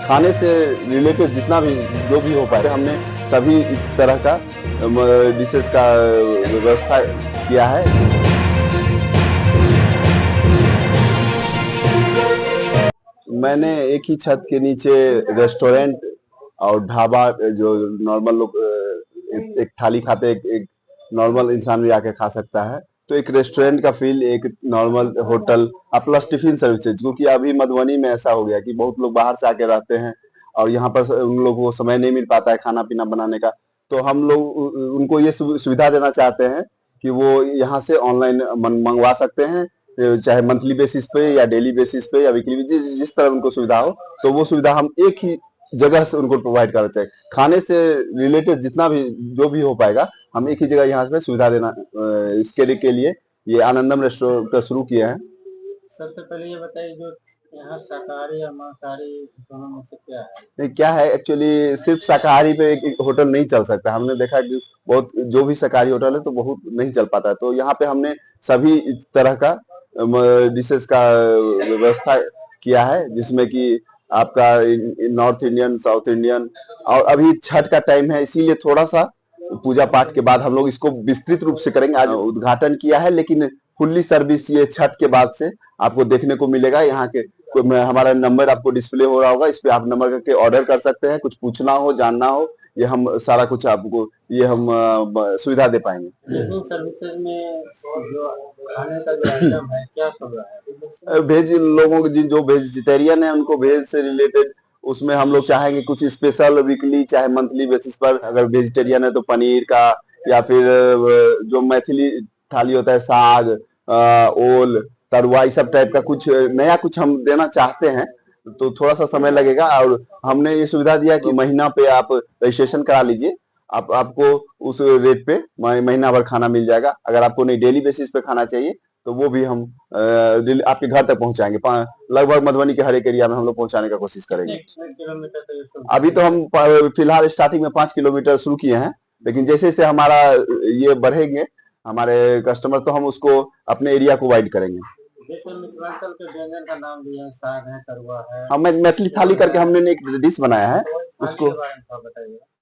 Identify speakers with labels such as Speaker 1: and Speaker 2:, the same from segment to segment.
Speaker 1: खाने से रिलेटेड जितना भी जो भी हो पाए हमने सभी तरह का डिशेस का व्यवस्था किया है। मैंने एक ही छत के नीचे रेस्टोरेंट और ढाबा जो नॉर्मल लोग एक थाली खाते एक नॉर्मल इंसान भी आके खा सकता है, तो एक रेस्टोरेंट का फील, एक normal hotel plus tiffin services. क्योंकि अभी मधुबनी में ऐसा हो गया कि बहुत लोग बाहर से आके रहते हैं और यहाँ पर उन लोगों को समय नहीं मिल पाता है खाना पीना बनाने का, तो हम लोग उनको ये सुविधा देना चाहते हैं कि वो यहाँ से ऑनलाइन मंगवा सकते हैं, चाहे मंथली बेसिस पे या डेली बेसिस पे या वीकली, जिस तरह उनको सुविधा हो, तो वो सुविधा हम एक ही जगह से उनको प्रोवाइड करना चाहिए। खाने से रिलेटेड जितना भी जो भी हो पाएगा हम एक ही जगह यहाँ पे सुविधा देना इसके लिए ये आनंदम रेस्टोरेंट शुरू किया है।
Speaker 2: सबसे पहले ये बताइए, जो यहाँ शाकाहारी या मांसाहारी दोनों में से
Speaker 1: क्या है एक्चुअली, सिर्फ शाकाहारी पे एक होटल नहीं चल सकता। हमने देखा कि बहुत जो भी शाकाहारी होटल है तो बहुत नहीं चल पाता है, तो यहाँ पे हमने सभी तरह का डिशेस का व्यवस्था किया है, जिसमें कि आपका नॉर्थ इंडियन, साउथ इंडियन, और अभी छठ का टाइम है इसीलिए थोड़ा सा पूजा पाठ के बाद हम लोग इसको विस्तृत रूप से करेंगे। आज उद्घाटन किया है, लेकिन फुल्ली सर्विस ये छठ के बाद से आपको देखने को मिलेगा। यहाँ के हमारा नंबर आपको डिस्प्ले हो रहा होगा, इस पे आप नंबर करके ऑर्डर कर सकते हैं। कुछ पूछना हो, जानना हो, ये हम सारा कुछ आपको ये हम सुविधा दे पाएंगे।
Speaker 2: सर्विसेज में जो खाने का जो आइटम है क्या सब है?
Speaker 1: वेज लोगों को जो वेजिटेरियन है उनको वेज से रिलेटेड उसमें हम लोग चाहेंगे कुछ स्पेशल वीकली चाहे मंथली बेसिस पर। अगर वेजिटेरियन है तो पनीर का, या फिर जो मैथिली थाली होता है, साग, ओल, तरुआ, इस सब टाइप का कुछ नया कुछ हम देना चाहते हैं, तो थोड़ा सा समय लगेगा। और हमने ये सुविधा दिया कि महीना पे आप रजिस्ट्रेशन करा लीजिए, आपको उस रेट पे महीना भर खाना मिल जाएगा। अगर आपको नहीं डेली बेसिस पे खाना चाहिए तो वो भी हम आपके घर तक पहुंचाएंगे। लगभग मधुबनी के हर एक एरिया में हम लोग पहुंचाने का कोशिश करेंगे। अभी तो हम फिलहाल स्टार्टिंग में 5 किलोमीटर शुरू किए हैं, लेकिन जैसे जैसे हमारा ये बढ़ेंगे हमारे कस्टमर, तो हम उसको अपने एरिया को वाइड करेंगे।
Speaker 2: जैसे मिथिलांचल के व्यंजन का नाम लिया, साग है, तरुआ है,
Speaker 1: हम मैथिली थाली करके हमने एक डिश बनाया है, उसको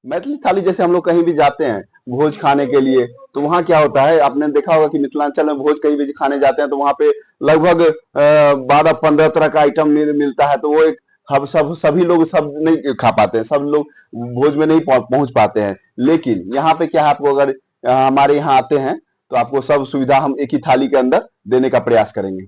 Speaker 1: मैथिली थाली। जैसे हम लोग कहीं भी जाते हैं भोज खाने के लिए, तो वहाँ क्या होता है, आपने देखा होगा कि मिथिलांचल में भोज कहीं भी खाने जाते हैं तो वहाँ पे लगभग 12-15 तरह का आइटम मिलता है, तो वो एक हम सभी लोग सब नहीं खा पाते हैं, सब लोग भोज में नहीं पहुंच पाते हैं। लेकिन यहाँ पे क्या है, आपको अगर हमारे यहाँ आते हैं तो आपको सब सुविधा हम एक ही थाली के अंदर देने का प्रयास करेंगे।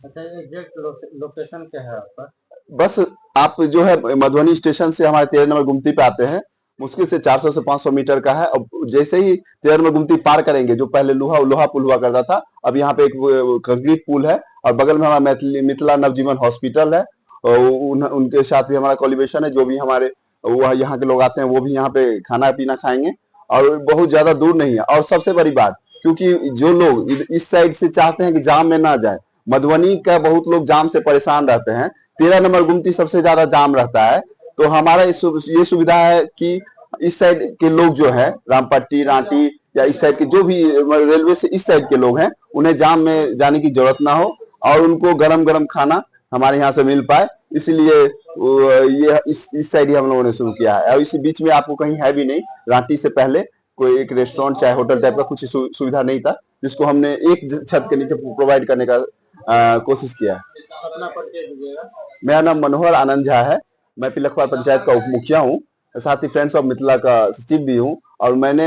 Speaker 2: अच्छा, एग्जैक्ट लोकेशन क्या है आपका?
Speaker 1: बस आप जो है मधुबनी स्टेशन से हमारे 13 नंबर गुमती पे आते हैं, मुश्किल से 400 से 500 मीटर का है। अब जैसे ही 13 नंबर गुमती पार करेंगे, जो पहले लोहा पुल हुआ करता था, अब यहाँ पे एक कंक्रीट पुल है, और बगल में हमारा मिथिला नवजीवन हॉस्पिटल है, और उनके साथ भी हमारा कोलिब्रेशन है। जो भी हमारे वो यहाँ के लोग आते हैं वो भी यहाँ पे खाना पीना खाएंगे, और बहुत ज्यादा दूर नहीं है। और सबसे बड़ी बात, क्योंकि जो लोग इस साइड से चाहते हैं कि जाम में ना जाए, मधुबनी का बहुत लोग जाम से परेशान रहते हैं, 13 नंबर गुमती सबसे ज्यादा जाम रहता है, तो हमारा ये सुविधा है कि इस साइड के लोग जो है रामपट्टी, रांटी, या इस साइड के जो भी रेलवे से इस साइड के लोग हैं, उन्हें जाम में जाने की जरूरत ना हो, और उनको गरम गरम खाना हमारे यहाँ से मिल पाए। इसलिए ये इस साइड ही हम लोगों ने शुरू किया है। और इसी बीच में आपको कहीं है भी नहीं, रांटी से पहले कोई एक रेस्टोरेंट चाहे होटल टाइप का कुछ सुविधा नहीं था, जिसको हमने एक छत के नीचे प्रोवाइड करने का कोशिश किया है।
Speaker 2: अपना परिचय दीजिएगा।
Speaker 1: मेरा नाम मनोहर आनंद झा है, मैं पिलखवाड़ पंचायत का उप मुखिया हूँ, साथ ही फ्रेंड्स ऑफ मिथिला का सचिव भी हूँ। और मैंने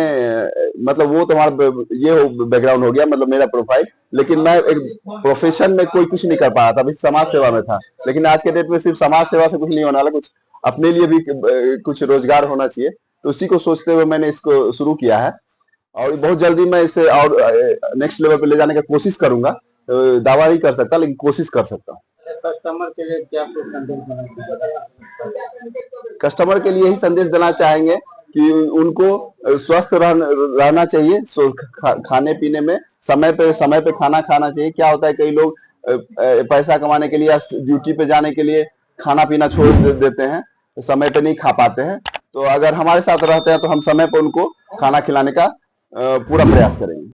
Speaker 1: मतलब वो तुम्हारा ये बैकग्राउंड हो गया, मतलब मेरा प्रोफाइल, लेकिन मैं एक प्रोफेशन में कोई कुछ नहीं कर पा रहा था, अभी समाज सेवा में था। लेकिन आज के डेट में सिर्फ समाज सेवा से कुछ नहीं होने वाला, कुछ अपने लिए भी कुछ रोजगार होना चाहिए, तो उसी को सोचते हुए मैंने इसको शुरू किया है। और बहुत जल्दी मैं इसे और नेक्स्ट लेवल पे ले जाने का कोशिश करूंगा। दावा नहीं कर सकता, लेकिन कोशिश कर सकता हूँ।
Speaker 2: कस्टमर के लिए क्या संदेश देना चाहिए?
Speaker 1: कस्टमर के लिए ही संदेश देना चाहेंगे कि उनको स्वस्थ रहना चाहिए, खाने पीने में समय पे खाना खाना चाहिए। क्या होता है, कई लोग पैसा कमाने के लिए या ड्यूटी पे जाने के लिए खाना पीना छोड़ देते हैं, समय पे नहीं खा पाते हैं। तो अगर हमारे साथ रहते हैं तो हम समय पे उनको खाना खिलाने का पूरा प्रयास करेंगे।